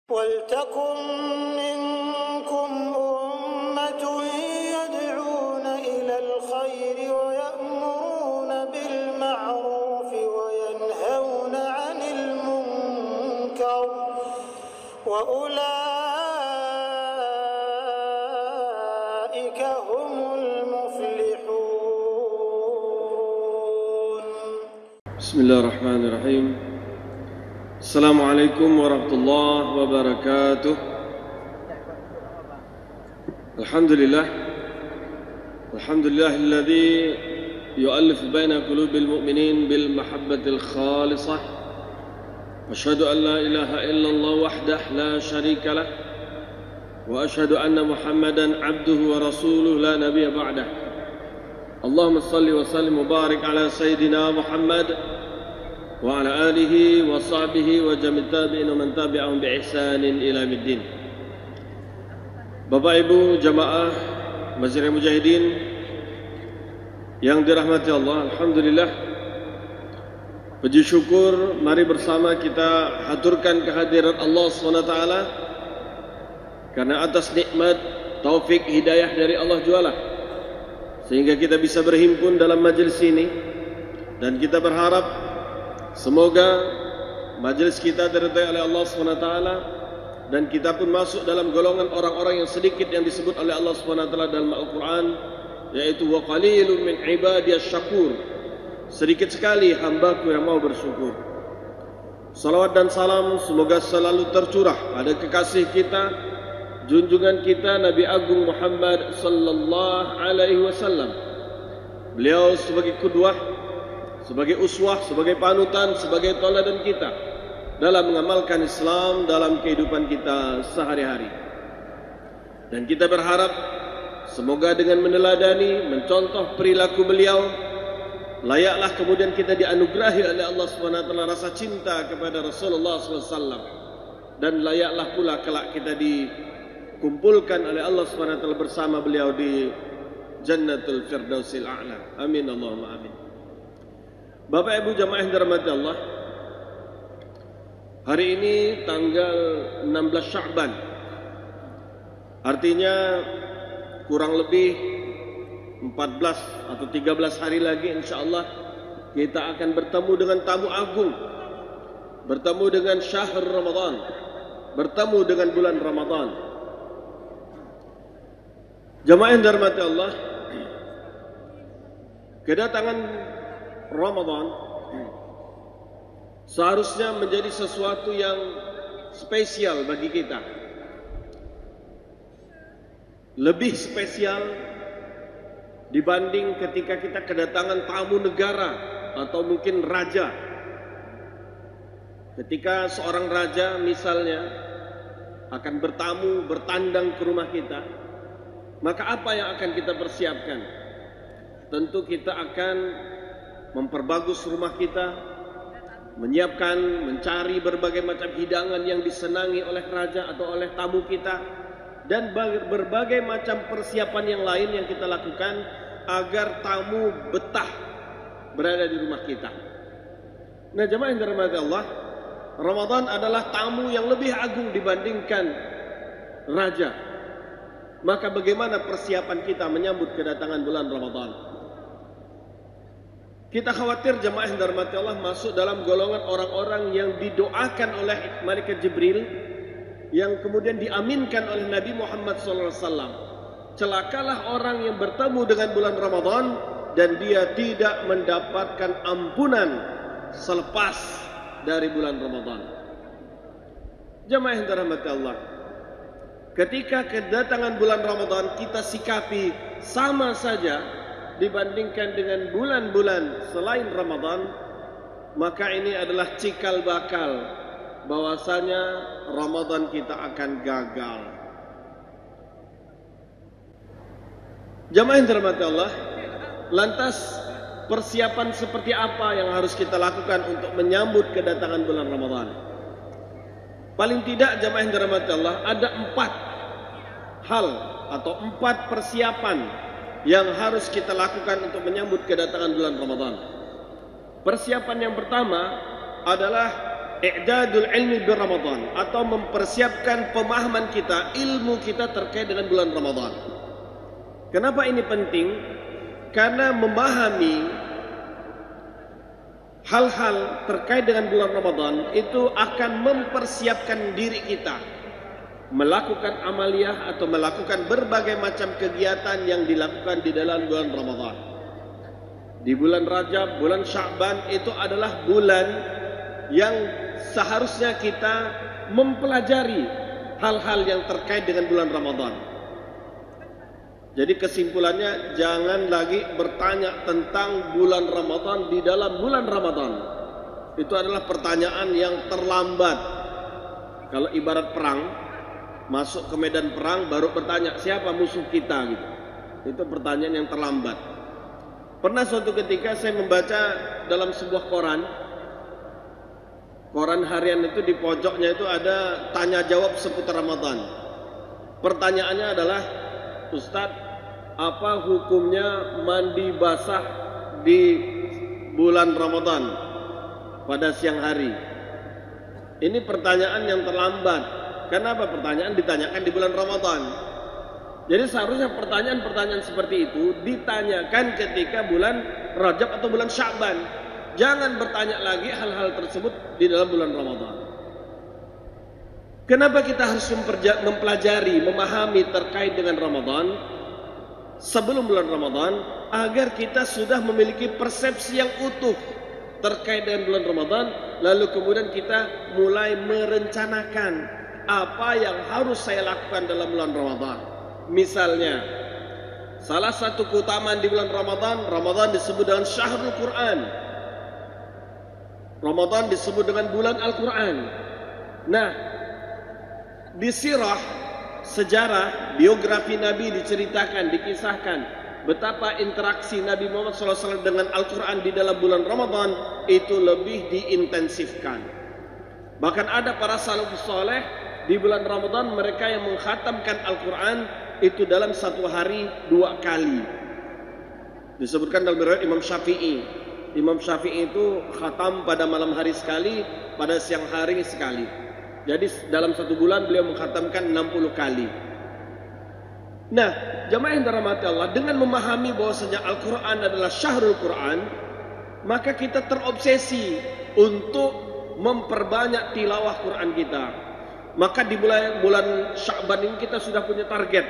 وَلْتَكُنْ مِنْكُمْ أُمَّةٌ يَدْعُونَ إِلَى الْخَيْرِ وَيَأْمُرُونَ بِالْمَعْرُوفِ وَيَنْهَوْنَ عَنِ الْمُنْكَرِ وَأُولَئِكَ هُمُ الْمُفْلِحُونَ. بسم الله الرحمن الرحيم. السلام عليكم ورحمة الله وبركاته. الحمد لله الذي يؤلف بين قلوب المؤمنين بالمحبة الخالصة. أشهد أن لا إله إلا الله وحده لا شريك له، وأشهد أن محمدا عبده ورسوله لا نبي بعده. اللهم صل وسلم وبارك على سيدنا محمد وعلى آله وصحبه وجميع التابعين ومن tabi'ahum بإحسان إلى يوم الدين. Bapak Ibu jamaah Masjidil Mujahidin yang dirahmati Allah, alhamdulillah, puji syukur mari bersama kita haturkan kehadiran Allah SWT karena atas nikmat taufik hidayah dari Allah jualah sehingga kita bisa berhimpun dalam majelis ini, dan kita berharap semoga majelis kita diridhai oleh Allah SWT dan kita pun masuk dalam golongan orang-orang yang sedikit yang disebut oleh Allah SWT dalam Al-Quran, yaitu wa qalilun min ibadiyas syakur, sedikit sekali hambaku yang mau bersyukur. Salawat dan salam semoga selalu tercurah pada kekasih kita, junjungan kita Nabi Agung Muhammad sallallahu alaihi wasallam. Beliau sebagai qudwah, sebagai uswah, sebagai panutan, sebagai tauladan kita dalam mengamalkan Islam dalam kehidupan kita sehari-hari. Dan kita berharap semoga dengan meneladani, mencontoh perilaku beliau, layaklah kemudian kita dianugerahi oleh Allah SWT rasa cinta kepada Rasulullah SAW, dan layaklah pula kelak kita dikumpulkan oleh Allah SWT bersama beliau di Jannatul Firdausil A'la. Amin Allahumma amin. Bapak Ibu jamaah yang dirahmati Allah, hari ini tanggal 16 Sya'ban, artinya kurang lebih 14 atau 13 hari lagi insyaAllah kita akan bertemu dengan tamu agung, bertemu dengan syahr Ramadan, bertemu dengan bulan Ramadan. Jamaah yang dirahmati Allah, kedatangan Ramadan seharusnya menjadi sesuatu yang spesial bagi kita. Lebih spesial dibanding ketika kita kedatangan tamu negara atau mungkin raja. Ketika seorang raja misalnya akan bertamu, bertandang ke rumah kita, maka apa yang akan kita persiapkan? Tentu kita akan memperbagus rumah kita, menyiapkan, mencari berbagai macam hidangan yang disenangi oleh raja atau oleh tamu kita, dan berbagai macam persiapan yang lain yang kita lakukan agar tamu betah berada di rumah kita. Nah jemaah yang dirahmati Allah, Ramadan adalah tamu yang lebih agung dibandingkan raja. Maka bagaimana persiapan kita menyambut kedatangan bulan Ramadan? Kita khawatir jemaah yang dirahmati Allah masuk dalam golongan orang-orang yang didoakan oleh malaikat Jibril, yang kemudian diaminkan oleh Nabi Muhammad SAW. Celakalah orang yang bertemu dengan bulan Ramadan dan dia tidak mendapatkan ampunan selepas dari bulan Ramadan. Jemaah yang dirahmati Allah, ketika kedatangan bulan Ramadan kita sikapi sama saja dibandingkan dengan bulan-bulan selain Ramadan, maka ini adalah cikal bakal bahwasanya Ramadan kita akan gagal. Jamaah yang dirahmati Allah, lantas persiapan seperti apa yang harus kita lakukan untuk menyambut kedatangan bulan Ramadan? Paling tidak jamaah yang dirahmati Allah, ada 4 hal atau 4 persiapan yang harus kita lakukan untuk menyambut kedatangan bulan Ramadan. Persiapan yang pertama adalah i'dadul ilmi bir Ramadan, atau mempersiapkan pemahaman kita, ilmu kita terkait dengan bulan Ramadan. Kenapa ini penting? Karena memahami hal-hal terkait dengan bulan Ramadan itu akan mempersiapkan diri kita melakukan amaliyah atau melakukan berbagai macam kegiatan yang dilakukan di dalam bulan Ramadan. Di bulan Rajab, bulan Sya'ban itu adalah bulan yang seharusnya kita mempelajari hal-hal yang terkait dengan bulan Ramadan. Jadi kesimpulannya, jangan lagi bertanya tentang bulan Ramadan di dalam bulan Ramadan. Itu adalah pertanyaan yang terlambat. Kalau ibarat perang, masuk ke medan perang baru bertanya siapa musuh kita gitu. Itu pertanyaan yang terlambat. Pernah suatu ketika saya membaca dalam sebuah koran harian itu, di pojoknya itu ada tanya jawab seputar Ramadan. Pertanyaannya adalah, Ustadz, apa hukumnya mandi basah di bulan Ramadan pada siang hari? Ini pertanyaan yang terlambat. Kenapa pertanyaan ditanyakan di bulan Ramadan? Jadi seharusnya pertanyaan-pertanyaan seperti itu ditanyakan ketika bulan Rajab atau bulan Sya'ban. Jangan bertanya lagi hal-hal tersebut di dalam bulan Ramadan. Kenapa kita harus mempelajari, memahami terkait dengan Ramadan sebelum bulan Ramadan? Agar kita sudah memiliki persepsi yang utuh terkait dengan bulan Ramadan, lalu kemudian kita mulai merencanakan apa yang harus saya lakukan dalam bulan Ramadan. Misalnya, salah satu keutamaan di bulan Ramadan disebut dengan Syahrul Quran. Ramadan disebut dengan bulan Al-Quran. Nah, di sirah, sejarah, biografi Nabi diceritakan, dikisahkan betapa interaksi Nabi Muhammad SAW dengan Al-Quran di dalam bulan Ramadan itu lebih diintensifkan. Bahkan ada para salafus saleh di bulan Ramadan mereka yang mengkhatamkan Al-Quran itu dalam satu hari 2 kali. Disebutkan dalam riwayat Imam Syafi'i. Imam Syafi'i itu khatam pada malam hari sekali, pada siang hari sekali. Jadi dalam satu bulan beliau mengkhatamkan 60 kali. Nah, jamaah yang dirahmati Allah, dengan memahami bahwasanya Al-Quran adalah Syahrul Quran, maka kita terobsesi untuk memperbanyak tilawah Quran kita. Maka di bulan Sya'ban ini kita sudah punya target.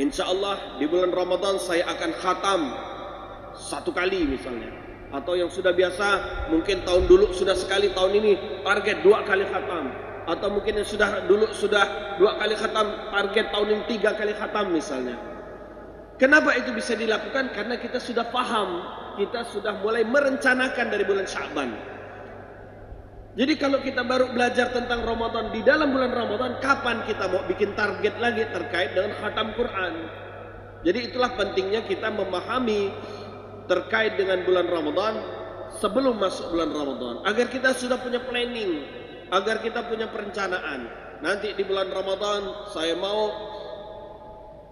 Insya Allah di bulan Ramadan saya akan khatam 1 kali misalnya. Atau yang sudah biasa mungkin tahun dulu sudah sekali, tahun ini target 2 kali khatam. Atau mungkin yang sudah dulu sudah 2 kali khatam, target tahun ini 3 kali khatam misalnya. Kenapa itu bisa dilakukan? Karena kita sudah paham, kita sudah mulai merencanakan dari bulan Sya'ban. Jadi kalau kita baru belajar tentang Ramadan di dalam bulan Ramadan, kapan kita mau bikin target lagi terkait dengan khatam Quran? Jadi itulah pentingnya kita memahami terkait dengan bulan Ramadan sebelum masuk bulan Ramadan, agar kita sudah punya planning, agar kita punya perencanaan. Nanti di bulan Ramadan saya mau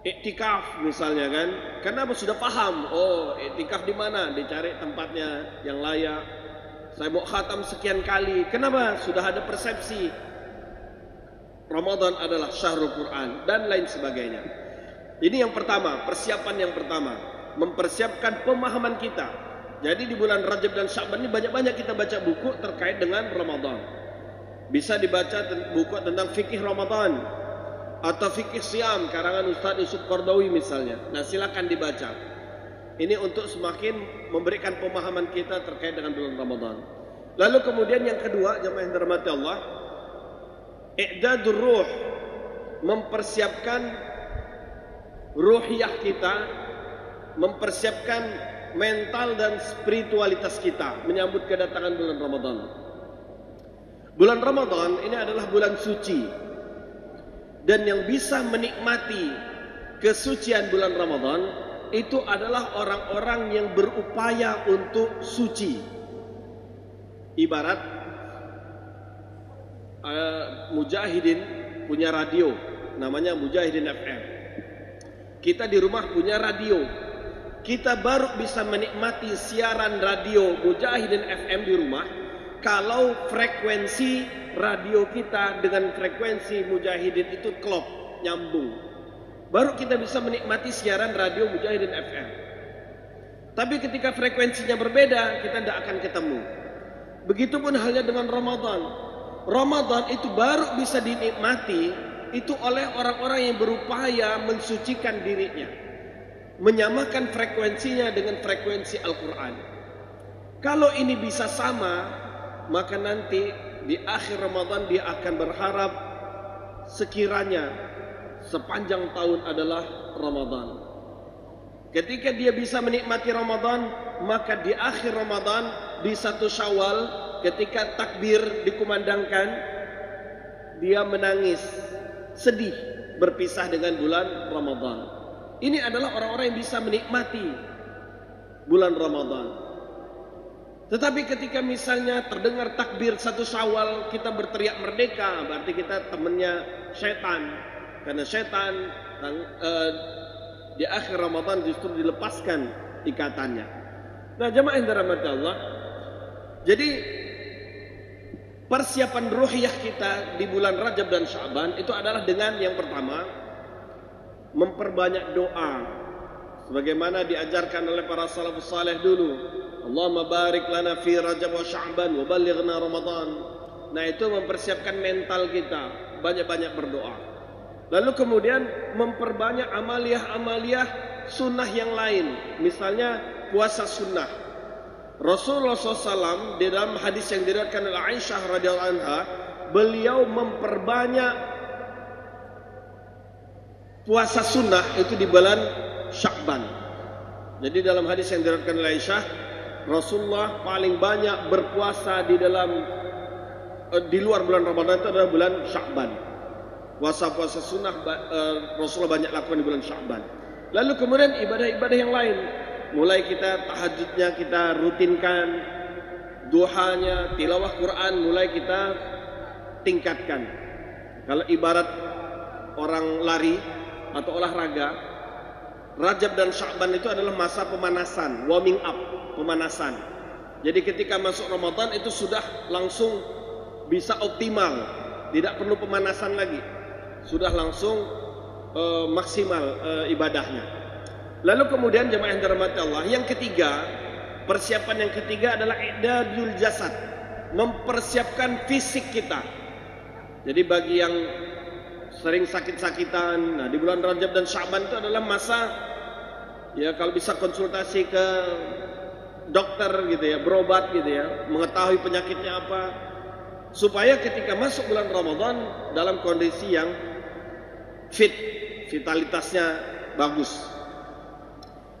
iktikaf misalnya kan, karena sudah paham, oh iktikaf di mana, dicari tempatnya yang layak. Saya mau khatam sekian kali. Kenapa? Sudah ada persepsi Ramadan adalah Syahrul Quran dan lain sebagainya. Ini yang pertama, persiapan yang pertama, mempersiapkan pemahaman kita. Jadi di bulan Rajab dan Sya'ban ini banyak-banyak kita baca buku terkait dengan Ramadan. Bisa dibaca buku tentang fikih Ramadan atau fikih Siam karangan Ustaz Yusuf Qardawi misalnya. Nah, silakan dibaca. Ini untuk semakin memberikan pemahaman kita terkait dengan bulan Ramadan. Lalu kemudian yang kedua, jemaah yang dirahmati Allah, i'dadur ruh, mempersiapkan ruhiyah kita, mempersiapkan mental dan spiritualitas kita menyambut kedatangan bulan Ramadan. Bulan Ramadan ini adalah bulan suci, dan yang bisa menikmati kesucian bulan Ramadan itu adalah orang-orang yang berupaya untuk suci. Ibarat Mujahidin punya radio, namanya Mujahidin FM. Kita di rumah punya radio. Kita baru bisa menikmati siaran radio Mujahidin FM di rumah kalau frekuensi radio kita dengan frekuensi Mujahidin itu klop, nyambung. Baru kita bisa menikmati siaran radio Mujahidin FM. Tapi ketika frekuensinya berbeda, kita tidak akan ketemu. Begitupun halnya dengan Ramadan. Ramadan itu baru bisa dinikmati itu oleh orang-orang yang berupaya mensucikan dirinya, menyamakan frekuensinya dengan frekuensi Al-Quran. Kalau ini bisa sama, maka nanti di akhir Ramadan dia akan berharap sekiranya sepanjang tahun adalah Ramadan. Ketika dia bisa menikmati Ramadan, maka di akhir Ramadan, di 1 Syawal, ketika takbir dikumandangkan, dia menangis, sedih berpisah dengan bulan Ramadan. Ini adalah orang-orang yang bisa menikmati bulan Ramadan. Tetapi ketika misalnya terdengar takbir 1 Syawal, kita berteriak merdeka, berarti kita temannya setan. Karena setan di akhir Ramadan justru dilepaskan ikatannya. Nah, jamaah yang dirahmati Allah, jadi persiapan ruhiyah kita di bulan Rajab dan Sya'ban itu adalah dengan yang pertama, memperbanyak doa sebagaimana diajarkan oleh para salafus saleh dulu. Allahumma barik lana fi Rajab wa Sya'ban wa ballighna Ramadan. Nah, itu mempersiapkan mental kita, banyak-banyak berdoa. Lalu kemudian memperbanyak amaliyah-amaliyah sunnah yang lain. Misalnya puasa sunnah. Rasulullah SAW di dalam hadis yang diriwayatkan oleh Aisyah radhiyallahu anha, beliau memperbanyak puasa sunnah itu di bulan Sya'ban. Jadi dalam hadis yang diriwayatkan oleh Aisyah, Rasulullah paling banyak berpuasa di luar bulan Ramadan itu adalah bulan Sya'ban. Puasa-puasa sunnah Rasulullah banyak lakukan di bulan Sya'ban. Lalu kemudian ibadah-ibadah yang lain, mulai kita tahajudnya kita rutinkan, duhanya, tilawah Quran mulai kita tingkatkan. Kalau ibarat orang lari atau olahraga, Rajab dan Sya'ban itu adalah masa pemanasan, warming up, pemanasan. Jadi ketika masuk Ramadan itu sudah langsung bisa optimal, tidak perlu pemanasan lagi, sudah langsung maksimal ibadahnya. Lalu kemudian jemaah yang dirahmati Allah, yang ketiga, persiapan yang ketiga adalah i'dadul jasad, mempersiapkan fisik kita. Jadi bagi yang sering sakit-sakitan, nah di bulan Rajab dan Sya'ban itu adalah masa, ya kalau bisa konsultasi ke dokter gitu ya, berobat gitu ya, mengetahui penyakitnya apa, supaya ketika masuk bulan Ramadan dalam kondisi yang fit, vitalitasnya bagus.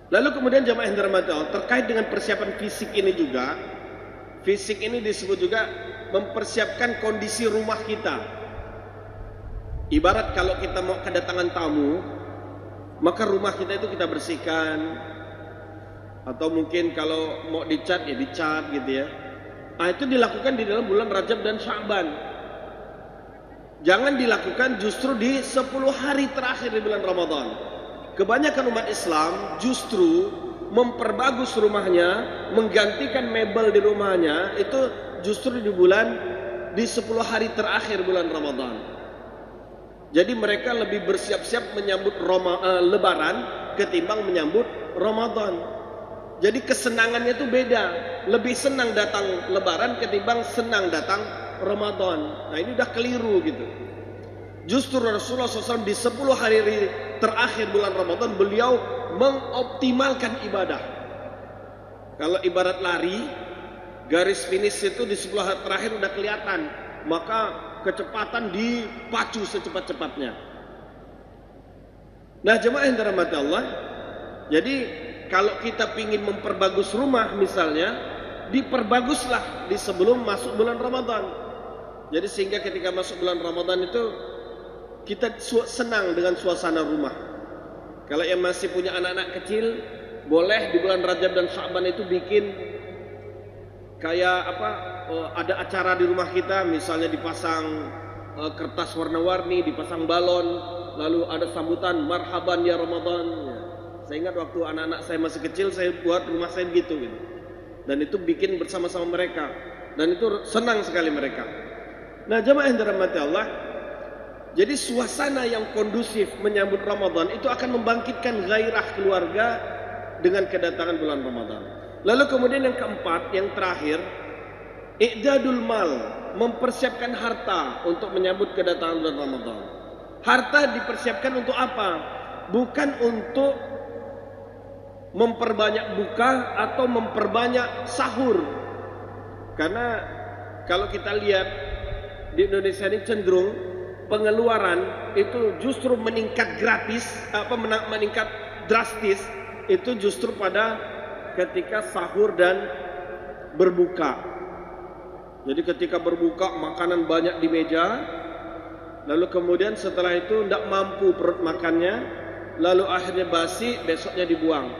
Lalu kemudian jamaah yang dirahmati Allah, terkait dengan persiapan fisik ini juga, fisik ini disebut juga mempersiapkan kondisi rumah kita. Ibarat kalau kita mau kedatangan tamu, maka rumah kita itu kita bersihkan, atau mungkin kalau mau dicat ya dicat gitu ya. Nah, itu dilakukan di dalam bulan Rajab dan Sya'ban. Jangan dilakukan justru di 10 hari terakhir di bulan Ramadan. Kebanyakan umat Islam justru memperbagus rumahnya, menggantikan mebel di rumahnya itu justru di 10 hari terakhir bulan Ramadan. Jadi mereka lebih bersiap-siap menyambut Lebaran ketimbang menyambut Ramadan. Jadi kesenangannya itu beda. Lebih senang datang Lebaran ketimbang senang datang Ramadan. Nah, ini udah keliru gitu. Justru Rasulullah SAW di 10 hari terakhir bulan Ramadan beliau mengoptimalkan ibadah. Kalau ibarat lari, garis finish itu di 10 hari terakhir udah kelihatan, maka kecepatan dipacu secepat-cepatnya. Nah, jemaah yang dirahmati Allah, jadi kalau kita ingin memperbagus rumah misalnya, diperbaguslah di sebelum masuk bulan Ramadan. Jadi sehingga ketika masuk bulan Ramadan itu kita senang dengan suasana rumah. Kalau yang masih punya anak-anak kecil, boleh di bulan Rajab dan Sya'ban itu bikin kayak ada acara di rumah kita, misalnya dipasang kertas warna-warni, dipasang balon, lalu ada sambutan marhaban ya Ramadan. Saya ingat waktu anak-anak saya masih kecil, saya buat rumah saya gitu. Dan itu bikin bersama-sama mereka. dan itu senang sekali mereka. Nah, jemaah yang dirahmati Allah, jadi suasana yang kondusif menyambut Ramadan itu akan membangkitkan gairah keluarga dengan kedatangan bulan Ramadan. Lalu kemudian yang keempat, yang terakhir, i'dadul mal, mempersiapkan harta untuk menyambut kedatangan bulan Ramadan. Harta dipersiapkan untuk apa? Bukan untuk memperbanyak buka atau memperbanyak sahur. Karena kalau kita lihat di Indonesia ini cenderung pengeluaran itu justru meningkat meningkat drastis itu justru pada ketika sahur dan berbuka. Jadi ketika berbuka makanan banyak di meja, lalu kemudian setelah itu tidak mampu perut makannya, lalu akhirnya basi, besoknya dibuang.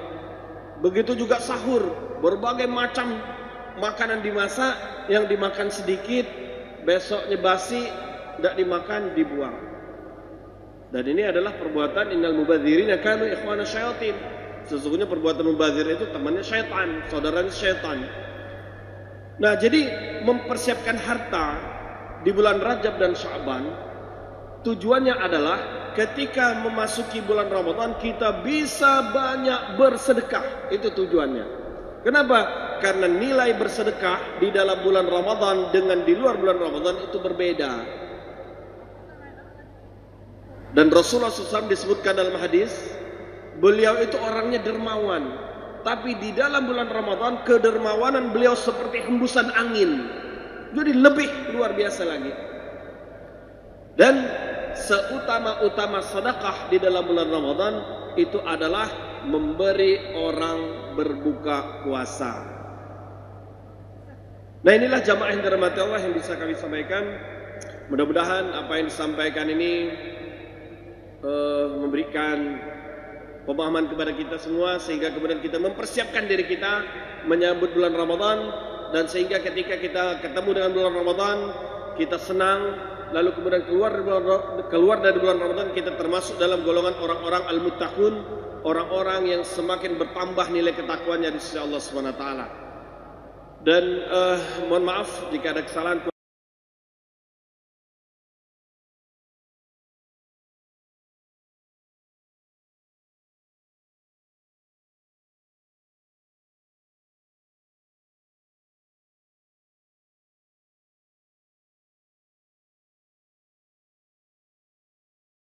Begitu juga sahur, berbagai macam makanan dimasak, yang dimakan sedikit, besoknya basi, tidak dimakan, dibuang. Dan ini adalah perbuatan innal mubadzirina kanu ikhwana syayatin. Sesungguhnya perbuatan mubadzir itu temannya syaitan, saudaranya syaitan. Nah, jadi mempersiapkan harta di bulan Rajab dan Sya'ban tujuannya adalah ketika memasuki bulan Ramadan kita bisa banyak bersedekah. Itu tujuannya. Kenapa? Karena nilai bersedekah di dalam bulan Ramadan dengan di luar bulan Ramadan itu berbeda. Dan Rasulullah SAW disebutkan dalam hadis, beliau itu orangnya dermawan. Tapi di dalam bulan Ramadan kedermawanan beliau seperti hembusan angin. Jadi lebih luar biasa lagi. Dan seutama-utama sedekah di dalam bulan Ramadan itu adalah memberi orang berbuka puasa. Nah, inilah jamaah yang dirahmati Allah yang bisa kami sampaikan. Mudah-mudahan apa yang disampaikan ini memberikan pemahaman kepada kita semua sehingga kemudian kita mempersiapkan diri kita menyambut bulan Ramadan, dan sehingga ketika kita ketemu dengan bulan Ramadan kita senang, lalu kemudian keluar dari bulan Ramadan kita termasuk dalam golongan orang-orang al-muttaqun, orang-orang yang semakin bertambah nilai ketakwanya di sisi Allah Subhanahu wa taala. Dan mohon maaf jika ada kesalahan.